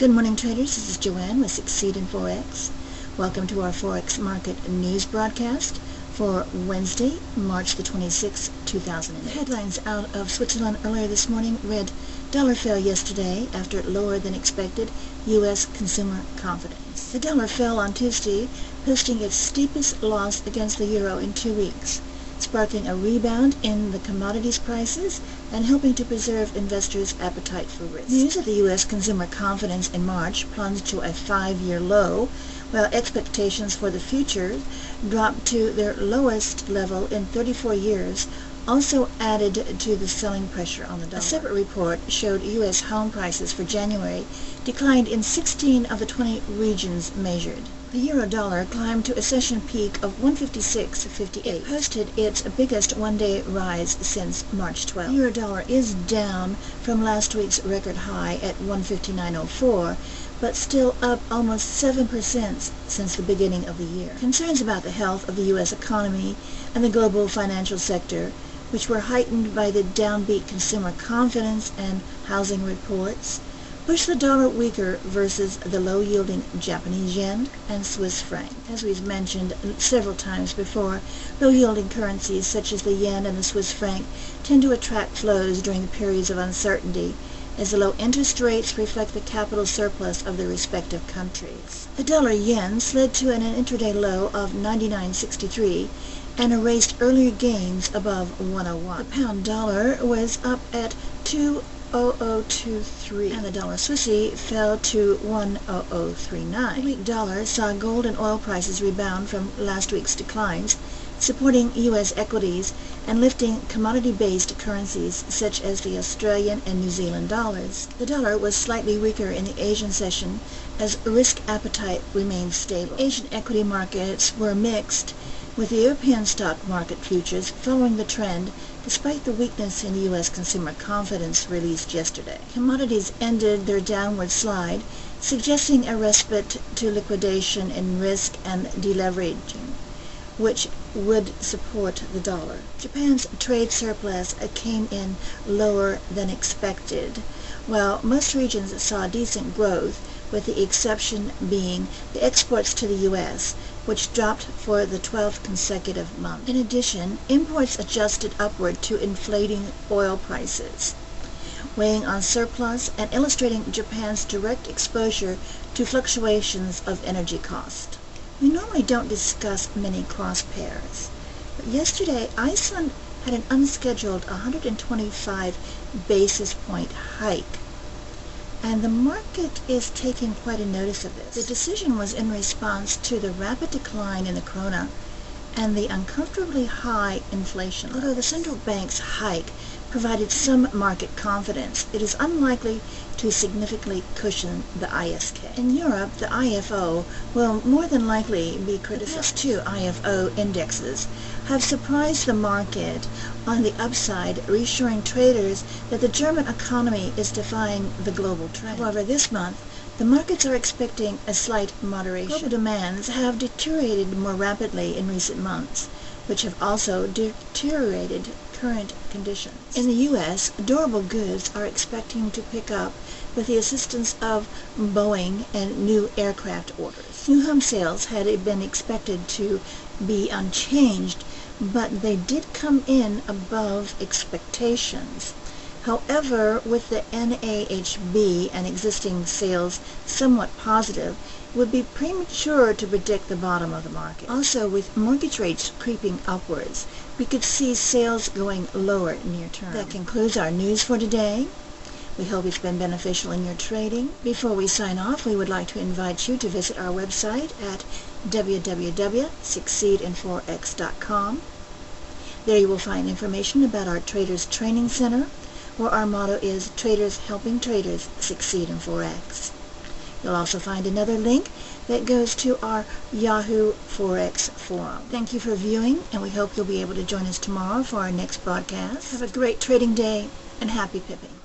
Good morning, traders. This is Joanne with Succeed in Forex. Welcome to our Forex market news broadcast for Wednesday, March the 26th, 2008. Headlines out of Switzerland earlier this morning read, dollar fell yesterday after lower than expected U.S. consumer confidence. The dollar fell on Tuesday, posting its steepest loss against the euro in 2 weeks, sparking a rebound in the commodities prices and helping to preserve investors' appetite for risk. News of the U.S. consumer confidence in March plunged to a 5-year low, while expectations for the future dropped to their lowest level in 34 years, also added to the selling pressure on the dollar. A separate report showed U.S. home prices for January declined in 16 of the 20 regions measured. The euro-dollar climbed to a session peak of 156.58. It posted its biggest one-day rise since March 12. The euro-dollar is down from last week's record high at 159.04, but still up almost 7% since the beginning of the year. Concerns about the health of the U.S. economy and the global financial sector, which were heightened by the downbeat consumer confidence and housing reports, pushed the dollar weaker versus the low-yielding Japanese yen and Swiss franc. As we've mentioned several times before, low-yielding currencies such as the yen and the Swiss franc tend to attract flows during the periods of uncertainty, as the low interest rates reflect the capital surplus of their respective countries. The dollar-yen slid to an intraday low of 99.63 and erased earlier gains above 101. The pound-dollar was up at 2.0023, and the dollar Swissy fell to 1.0039. The weak dollar saw gold and oil prices rebound from last week's declines, supporting U.S. equities and lifting commodity-based currencies such as the Australian and New Zealand dollars. The dollar was slightly weaker in the Asian session as risk appetite remained stable. Asian equity markets were mixed, with the European stock market futures following the trend despite the weakness in U.S. consumer confidence released yesterday. Commodities ended their downward slide, suggesting a respite to liquidation in risk and deleveraging, which would support the dollar. Japan's trade surplus came in lower than expected, while most regions saw decent growth, with the exception being the exports to the U.S., which dropped for the 12th consecutive month. In addition, imports adjusted upward to inflating oil prices, weighing on surplus and illustrating Japan's direct exposure to fluctuations of energy cost. We normally don't discuss many cross pairs, but yesterday Iceland had an unscheduled 125 basis point hike, and the market is taking quite a notice of this. The decision was in response to the rapid decline in the krona and the uncomfortably high inflation. Although the central bank's hike provided some market confidence, it is unlikely to significantly cushion the ISK. In Europe, the IFO will more than likely be criticized. The past 2 IFO indexes have surprised the market on the upside, reassuring traders that the German economy is defying the global trend. However, this month, the markets are expecting a slight moderation. Global demands have deteriorated more rapidly in recent months, which have also deteriorated current conditions. In the U.S., durable goods are expecting to pick up with the assistance of Boeing and new aircraft orders. New home sales had been expected to be unchanged, but they did come in above expectations. However, with the NAHB and existing sales somewhat positive, it would be premature to predict the bottom of the market. Also, with mortgage rates creeping upwards, we could see sales going lower near term. That concludes our news for today. We hope it's been beneficial in your trading. Before we sign off, we would like to invite you to visit our website at www.succeedinforex.com. There you will find information about our Traders Training Center, where our motto is Traders Helping Traders Succeed in Forex. You'll also find another link that goes to our Yahoo Forex forum. Thank you for viewing, and we hope you'll be able to join us tomorrow for our next broadcast. Have a great trading day, and happy pipping.